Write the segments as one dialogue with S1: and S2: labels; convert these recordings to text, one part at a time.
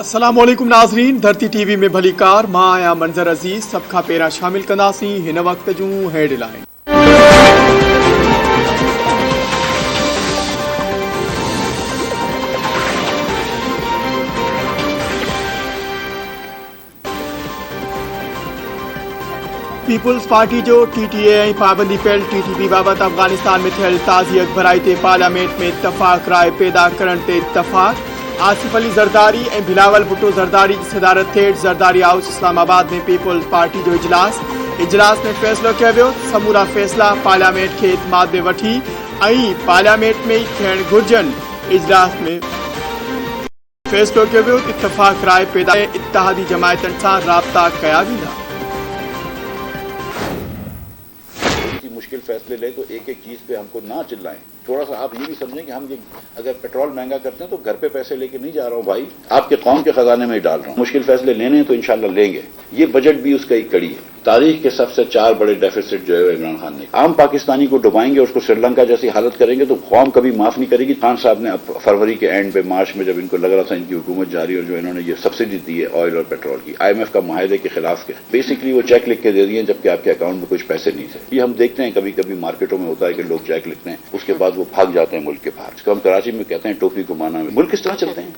S1: अस्सलामुअलैकुम नाज़रीन, धरती टीवी में भली कार मां आया मंजर अज़ीज़ सब खां पहिरां शामिल कंदासीं हिन वक्त जूं हेडलाइन। पीपुल्स पार्टी जो टीटीए ऐं पाबंदी पियल टीटीपी बाबति अफगानिस्तान में थियल ताज़ी अखबराई ते पार्लियामेंट में इत्तफ़ाक़ राय पैदा करण ते इत्तफ़ाक़। आसिफ अली ज़रदारी ऐं बिलावल भुट्टो ज़रदारी जी सदारत हेठि ज़रदारी हाउस इस्लामाबाद में पीपुल्स पार्टी जो इजलास में फ़ैसिलो कयो वियो। समूरा फ़ैसिला पार्लियामेंट खे इतमाद में वठी ऐं पार्लियामेंट में ई थियण घुरिजनि। इजलास में फ़ैसिलो कयो वियो त इत्तफ़ाक़ राय पैदा इत्तेहादी जमायतनि सां राब्ता कया वेंदा।
S2: मुश्किल फैसले ले तो एक एक चीज पे हमको ना चिल्लाएं। थोड़ा सा आप ये भी समझें कि हम ये अगर पेट्रोल महंगा करते हैं तो घर पे पैसे लेके नहीं जा रहा हूं भाई, आपके कौम के खजाने में ही डाल रहा हूं। मुश्किल फैसले लेने हैं तो इंशाल्लाह लेंगे। ये बजट भी उसका एक कड़ी है। तारीख के सबसे 4 बड़े डेफिसिट जो है इमरान खान ने आम पाकिस्तानी को डुबाएंगे, उसको श्रीलंका जैसी हालत करेंगे तो कौम कभी माफ नहीं करेगी। खान साहब ने फरवरी के एंड पे मार्च में जब इनको लग रहा था इनकी हुकूमत जारी और जो इन्होंने ये सब्सिडी दी है ऑयल और पेट्रोल की IMF का माहिदे के खिलाफ के बेसिकली वो चेक लिख के दे दिए जबकि आपके अकाउंट में कुछ पैसे नहीं थे। ये हम देखते हैं कभी कभी मार्केटों में होता है कि लोग चेक लिखते हैं उसके बाद वो भाग जाते हैं मुल्क के बाहर। इसको हम कराची में कहते हैं टोपी घुमाना। मुल्क किस तरह चलते हैं।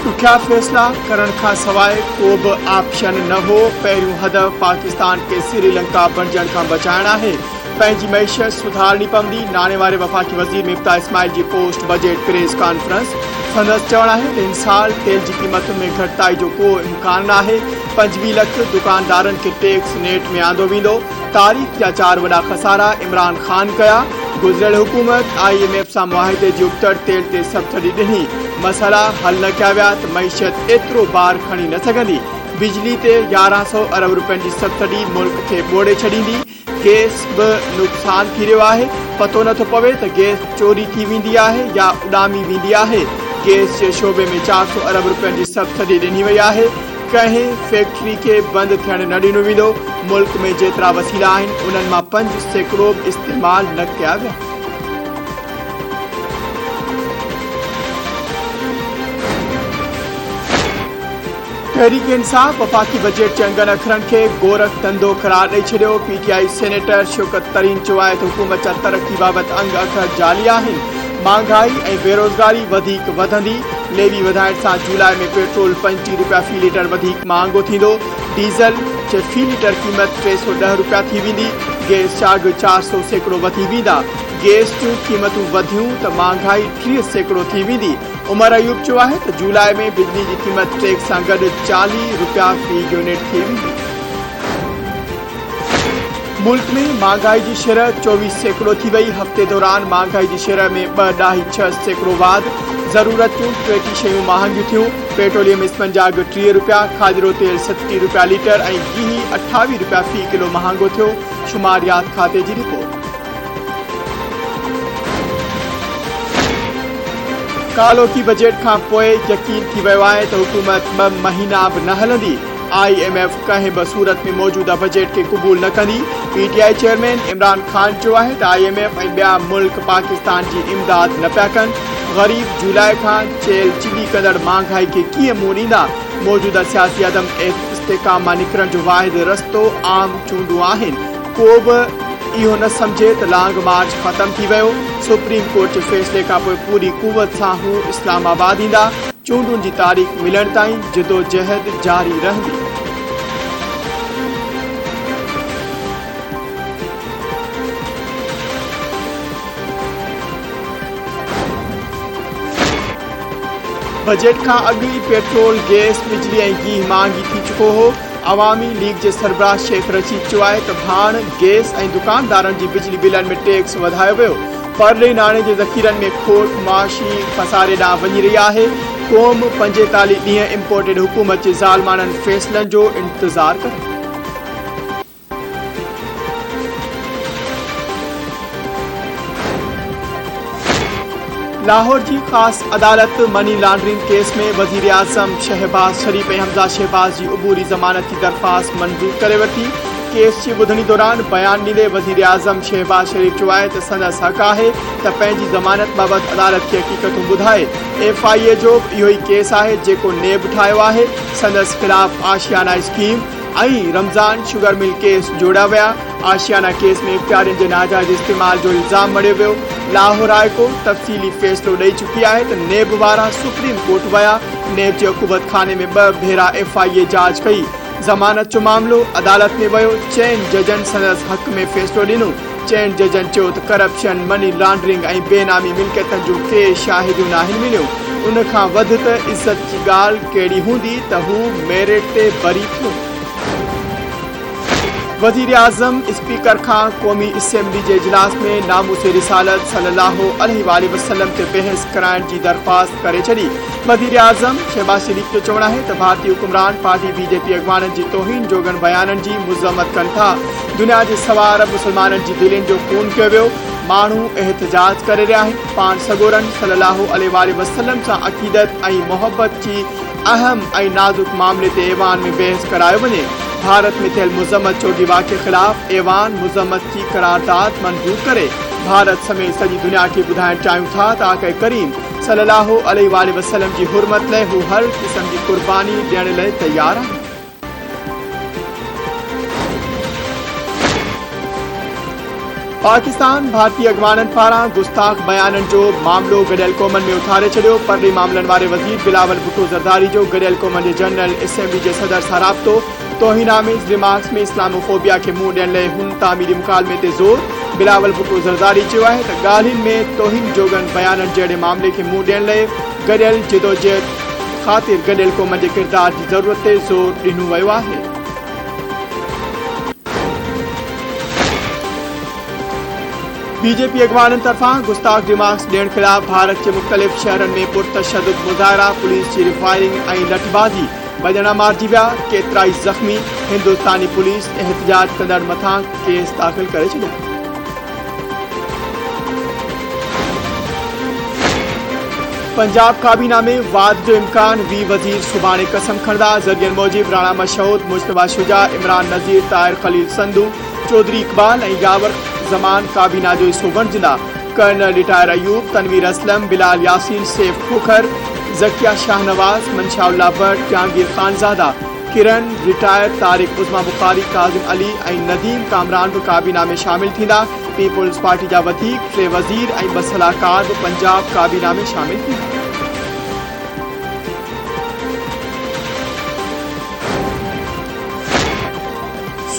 S1: ॾुखिया फ़ैसिला करण खां सवाइ को बि ऑप्शन न हो। पहिरियों हदफ़ पाकिस्तान खे श्रीलंका बणिजण खां बचाइण आहे। पंहिंजी मईशत सुधारणी पवंदी। नाणे वारे वफ़ाक़ी वज़ीर मिफ्ता इस्माइल जी पोस्ट बजट प्रेस कॉन्फ्रेंस। संदसि चवणु आहे त हिन साल तेल जी क़ीमतुनि में घटिताई जो को इम्कान न आहे। 25 लख दुकानदारनि खे टैक्स नेट में आंदो वेंदो। तारीख़ जा 4 वॾा खसारा इमरान खान कया। गुज़िरियल हुकूमत IMF सां मुआहिदे जी उबतड़ तेल ते सब्सिडी ॾिनी। मसइला हल न कया विया त मईशत एतिरो बार खणी न सघंदी। बिजली ते 1100 अरब रुपयनि जी सब्सिडी मुल्क खे ॿोड़े छॾींदी। गैस बि नुक़सान थी रहियो आहे। पतो नथो पवे त गैस चोरी थी वेंदी आहे या उॾामी वेंदी आहे। गैस जे शोबे में 400 अरब रुपयनि जी सब्सिडी ॾिनी वई आहे। कंहिं फैक्ट्री खे बंदि थियण न ॾिनो वेंदो। मुल्क में जेतिरा वसीला आहिनि उन्हनि मां 5% बि इस्तेमाल न कया विया। तहरीक इंसाफ़ वफ़ाक़ी बजट जे अंगनि अखरनि खे गोरख धंधो करार ॾेई छॾियो। PTI सेनेटर शौकत तरीन चयो आहे त हुकूमत जा तरक़ी बाबति अंग अखर जाली आहिनि। महांगाई ऐं बेरोज़गारी वधीक वधंदी। लेवी वधाइण सां जुलाई में पेट्रोल 35 रुपया फ़ी लीटर वधीक महांगो थींदो। डीज़ल जे फ़ी लीटर क़ीमत 310 रुपया थी वेंदी। गैस चार्ज 400% वधी वेंदा। गैस जूं क़ीमतूं वधियूं त महांगाई 30% थी वेंदी। उमर अयूब चयो आहे त जुलाई में बिजली जी क़ीमत टैक्स सां गॾु 40 रुपया फ़ी यूनिट थी वेंदी। मुल्क में महंगाई की शरह 24% थी वही। हफ्ते दौरान महंगाई की शरह में 2.6% वाध। ज़रूरत जूं 30 शयूं महांगियूं थियूं। पेट्रोलियम इस्पंजा अघु 30 रुपया, खादिरो तेल 70 रुपया लीटर ऐं गिही 28 रुपया फ़ी किलो महांगो थियो। शुमारियात खाते जी रिपोर्ट। कालो की बजट खां पोइ यकीन थी वियो आहे त हुकूमत 2 महीना बि न हलंदी। IMF कंहिं बि सूरत में मौजूदा बजट के कबूल न कंदी। PTI चेयरमैन इमरान खान चयो आहे त IMF ऐं ॿिया मुल्क पाकिस्तान जी इमदाद न पिया कनि। ग़रीब जुलाई खां चेल चिली कंदड़ महांगाई के कीअं मुंहुं ॾींदा। मौजूदा सियासी अदम इस्तेकाम मां निकिरण जो वाहिद रस्तो आम चूंडूं आहिनि। को बि इहो न सम्झे त लॉन्ग मार्च ख़त्म थी वियो। सुप्रीम कोर्ट जे फ़ैसिले खां पोइ पूरी कुवत सां हू इस्लामाबाद ईंदा। चूंडुनि जी तारीख़ मिलण ताईं जिदोजहद जारी रहंदी। बजट खां अॻु ई पेट्रोल, गैस, बिजली ऐं गिह महांगी थी चुको हो। अवामी लीग जे सरबराह शेख रशीद चयो आहे त भाण गैस ऐं दुकानदारनि जी बिजली बिलनि में टैक्स वधायो वियो। परले नाणे जे ज़ख़ीरनि में खोट मुआशी खसारे ॾांहुं वञी रही आहे। क़ौम 45 ॾींहं इम्पोर्टेड हुकूमत जे ज़ालमाननि फ़ैसिलनि जो इंतज़ार करे। लाहौर की खास अदालत मनी लॉन्ड्रिंग केस में वज़ीर आज़म शहबाज शरीफ ऐं हमज़ा शहबाज की अबूरी ज़मानत की दरख़्वास्त मंजूर करे वरिती। केस जी ॿुधणी दौरान बयान ॾींदे वज़ीर आज़म शहबाज शरीफ चयो आहे त संदसि हक़ आहे त पंहिंजी ज़मानत बाबति अदालत खे हक़ीक़तूं ॿुधाए। FIA जो इहो ई केस आहे जेको नेब ठाहियो आहे। संदसि ख़िलाफ़ आशियाना स्कीम ऐं रमज़ान शुगर मिल केस जोड़िया विया। आशियाना केस में इख़्तियारनि जे नाजाइज़ इस्तेमाल जो इल्ज़ाम मढ़ियो वियो। लाहौर हाई कोर्ट तफ़सीली फ़ैसिलो ॾेई चुकी आहे त नेब वारा सुप्रीम कोर्ट विया। नेब जे हुकूमत खाने में 2 भेरा FIA जांच कई। ज़मानत जो मामलो अदालत में वियो। 4 जजनि संदसि हक़ में फ़ैसिलो ॾिनो। 4 जजनि चयो त करप्शन, मनी लॉन्ड्रिंग ऐं बेनामी मिल्कियतनि जूं के शाहिदियूं नाहिनि मिलियूं। उन खां वधि त इज़त जी ॻाल्हि कहिड़ी हूंदी त हू मेरिट ते बरी थियो। वज़ीर आज़म स्पीकर खां क़ौमी असेंबली जे इजलास में नामूस रिसालत सल्लल्लाहु अलैहि वसल्लम ते बहस कराइण जी दरख़्वास्त करे छॾी। वज़ीर आज़म शहबाज शरीफ जो चवणु आहे त भारतीय हुकुमरान पार्टी BJP अॻवाननि जी तौहीन जोगन बयाननि जी मुज़म्मत कनि था। दुनिया जे सवा अरब मुसलमाननि जी दिलनि जो खून कयो वियो। माण्हू एहतजाज करे रहिया आहिनि। पाण सगोरन सल्लल्लाहु अलैहि वसल्लम सां अक़ीदत ऐं मोहब्बत जी अहम ऐं नाज़ुक मामले ते ऐवान में बहस करायो वञे। भारत में थियल मुज़म्मत चोगी वाक़े ख़िलाफ़ ऐवान मुज़म्मत जी करारदाद मंज़ूर करे। भारत समेत सॼी दुनिया खे ॿुधाइण चाहियूं था त आक़ा करीम सल्लल्लाहु अलैहि वसल्लम जी हुरमत लाइ हू हर क़िस्म जी क़ुर्बानी ॾियण लाइ तयार आहे। पाकिस्तान भारतीय अॻवाननि पारां गुस्ताख़ बयाननि जो मामलो गॾियल क़ौमनि में उथारे छॾियो। परॾेही मामलनि वारे वज़ीर बिलावल भुट्टो ज़रदारी जो गॾियल क़ौमनि जे जनरल असेंबली जे सदर सां राब्तो। तौहीनामेज़ रिमार्क्स में इस्लामोफोबिया खे मुंहुं ॾियण लाइ हुन तामीरी मुकालमे ते ज़ोर। बिलावल भुट्टो ज़रदारी चयो आहे त ॻाल्हियुनि में तौहीन जोगन बयाननि जहिड़े मामले खे मुंहुं ॾियण लाइ गॾियल जिदोजहद ख़ातिर गॾियल क़ौमनि जे किरदार जी ज़रूरत ते ज़ोर ॾिनो वियो आहे। BJP अॻवाननि तरफ़ां गुस्ताख़ रिमार्क्स ॾियण ख़िलाफ़ भारत जे मुख़्तलिफ़ शहरनि में पुरतशद्दुद मुज़ाहिरा, पुलिस जी फायरिंग ऐं लठबाज़ी। वॼणा मारिजी विया, केतिरा ई ज़ख़्मी। हिंदुस्तानी पुलिस एहतजाज कंदड़ मथां केस दाख़िल करे छॾिया। पंजाब काबीना में वाद जो इम्कान। 20 वज़ीर सुभाणे कसम खणंदा। ज़रियनि मूजिब राणा मशहूद, मुश्तबा शुजा, इमरान नज़ीर, ताहिर खलील संधू, चौधरी इक़बाल ऐं यावर ज़मान काबीना जो हिस्सो बणिजंदा। कर्नल रिटायर अयूब, तनवीर असलम, बिलाल यासीन, सैफ खोखर, ज़किया शाहनवाज़, मंशाउल्ला भट्ट, जहांगीर खानज़ादा, किरण रिटायर, तारिक उज़मा बुखारी, काज़िम अली ऐं नदीम कामरान बि काबीना में शामिल थींदा। पीपुल्स पार्टी जा वधीक 3 वज़ीर ऐं 2 सलाहकार बि पंजाब काबीना में शामिल थींदा।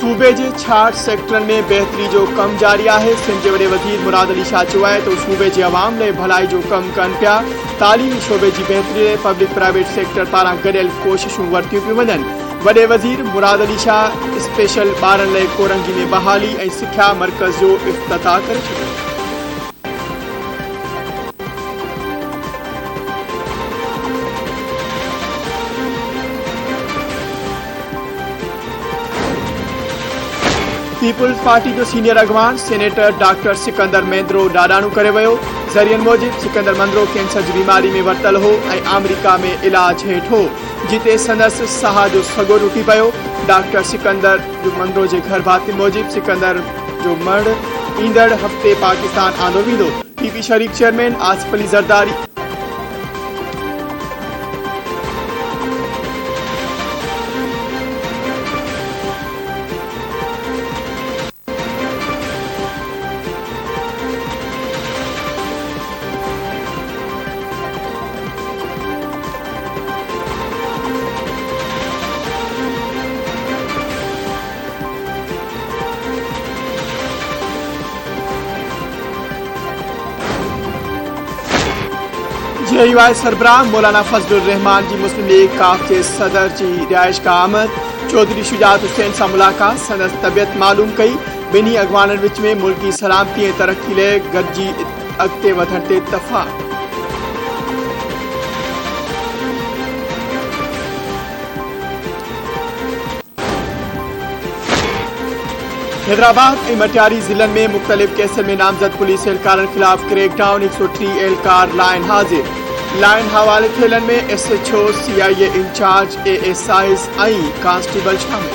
S1: सूबे जे 66 सेक्टरनि में बहितरी जो कमु जारी आहे। सिंध जे वॾे वज़ीर मुराद अली शाह चयो आहे त सूबे जे अवाम लाइ भलाई जो कमु कनि पिया। तालीमी शोबे जी बहितरी लाइ पब्लिक प्राइवेट सेक्टर पारां गॾियल कोशिशूं वरितियूं पियूं वञनि। वॾे वज़ीर मुराद अली शाह स्पेशल ॿारनि लाइ कोरंगी में बहाली ऐं सिख्या मर्कज़ जो इफ़्तिताह करे छॾियो। पीपुल्स पार्टी जो सीनियर अॻवान सेनेटर डॉक्टर सिकंदर मेंद्रो ॾाढाणो करे वियो। ज़रियनि मूजिब सिकंदर मंद्रो कैंसर जी बीमारी में वरितल हो ऐं अमेरिका में इलाज हेठि हो, जिते संदसि साह जो सॻो टुटी पियो। डॉक्टर सिकंदर मंद्रो जे घर भाती मूजिब सिकंदर जो मर्द ईंदड़ हफ़्ते पाकिस्तान आंदो वेंदो। PP शरीक चेयरमैन आसिफ अली ज़रदारी JUI सरबराह मौलाना फजलुर रहमान जी मुस्लिम लीग काफ जे सदर जी रिहाइश का आमद। चौधरी शुजात हुसैन सां मुलाक़ात, संदसि तबियत मालूम कई। ॿिन्ही अॻवाननि विच में मुल्की सलामती ऐं तरक़ी लाइ गॾिजी अॻिते वधण ते इत्तफ़ाक़। हैदराबाद ऐं मटियारी ज़िलनि में मुख़्तलिफ़ केसनि में नामज़द पुलिस एहलकारनि ख़िलाफ़ क्रैकडाउन। 103 एहलकार लाइन हाज़िर। लाइन हवाले थियलनि में SHO, CIA इंचार्ज, ASIs ऐं कांस्टेबल शामिल।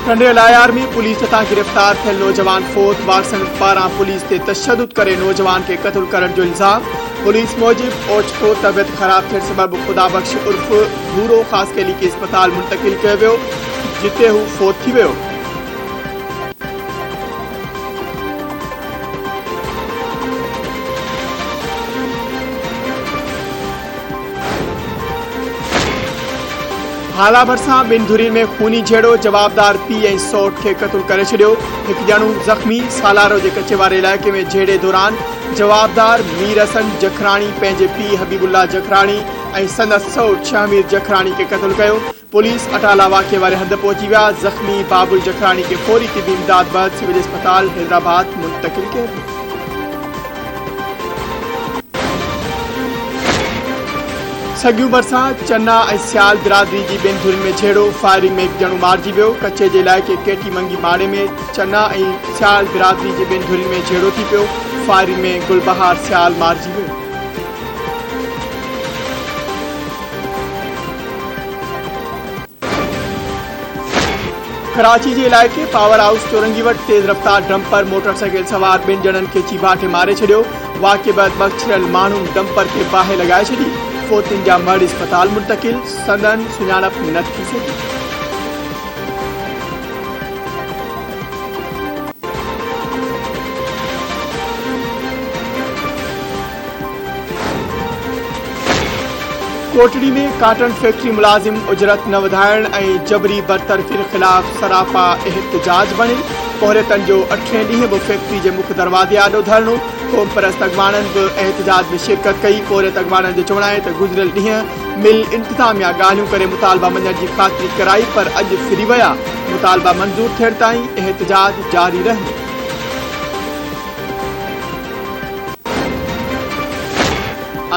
S1: कंडेल आर्मी पुलिस तथा गिरफ्तार थियल नौजवान फोत वारसन पारां पुलिस ते तशद्दुद करे नौजवान के कत्ल करण जो इल्जाम। पुलिस मूजिब ओचितो तबियत खराब थियण सबब खुदाबख्श उर्फ भूरो खास केली के अस्पताल मुंतकिल कयो वियो, जिते हू फोत थी वियो। हाला भरसां बिन धुरी में खूनी झेड़ो, जवाबदार पी ऐं सौट के कत्ल करे छड़ियो। एक जणू जख्मी, सालारो के कच्चे वारे इलाके में झेड़े दौरान जवाबदार मीर हसन जखराणी पंहिंजे पी हबीबुल्ला जखराणी ऐं संदसि सौट शाहमीर जखराणी के कत्ल कयो। पुलिस अटाला वाक़े वारे हंध पहुंची विया। जख्मी बाबुल जखराणी के फौरी तिबी इमदाद बाद सिविल अस्पताल हैदराबाद मुंतकिल कयो। सगियूं बरसां चन्ना ऐं सियाल बिरादरी जी बिन धुरियुनि में झेड़ो, फायरिंग में एक जणू मारिजी वियो। कच्चे जे इलाइक़े केटी मंगी माड़े में चन्ना ऐं सियाल बिरादरी जी बिन धुरियुनि में झेड़ो थी पियो। फायरिंग में गुलबहार सियाल मारिजी वियो। कराची जे इलाइक़े पावर हाउस चौरंगी वटि तेज़ रफ़्तार डंपर मोटरसाइकिल सवार ॿिनि ॼणनि खे चीबाठे मारे छॾियो। वाक़े बैदि बख़्शियल माण्हुनि डंपर खे बाहि लॻाए छॾी। फोतिन जा मर्द अस्पताल मुंतकिल, संदन सुञाणप न थी सघी। कोटड़ी में काटन फैक्ट्री मुलाजिम उजरत न वधाइण ऐं जबरी बरतरफ़ी ख़िलाफ़ सरापा एहतजाज बणिल। कोहरेतन जो 8हें ॾींहुं बि फैक्ट्री जे मुख्य दरवाज़े आॾो धरणो। क़ौम परस्त अॻवाननि बि एहतजाज में शिरकत कई। कोहरेत अॻवाननि जो चवणु आहे त गुज़िरियल ॾींहुं मिल इंतिज़ामिया ॻाल्हियूं करे मुतालबा मञण जी ख़ातिरी कराई, पर अॼु फिरी विया। मुतालबा मंज़ूर थियण ताईं एहतजाज जारी रहंदो।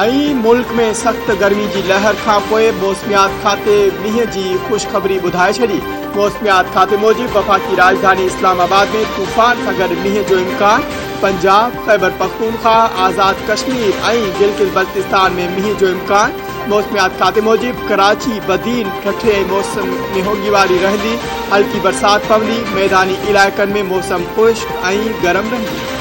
S1: ऐं मुल्क में सख्त गर्मी की लहर खां पोइ मौसमियात खाते मींहं जी ख़ुशख़बरी ॿुधाए छॾी। मौसमियात खाते मूजिब वफ़ाक़ी राजधानी इस्लामाबाद में तूफ़ान सां गॾु मींहं जो इम्कान। पंजाब, खैबर पख्तूनख्वा, आज़ाद कश्मीर ऐं गिलगित बल्तिस्तान में मींहं जो इम्कान। मौसमियात खाते मूजिब कराची, बदीन, ठठे मौसम में होगी वारी रहंदी। हल्की बरसात पवंदी। मैदानी इलाइक़नि में मौसम ख़ुश्क ऐं गरम रहंदी।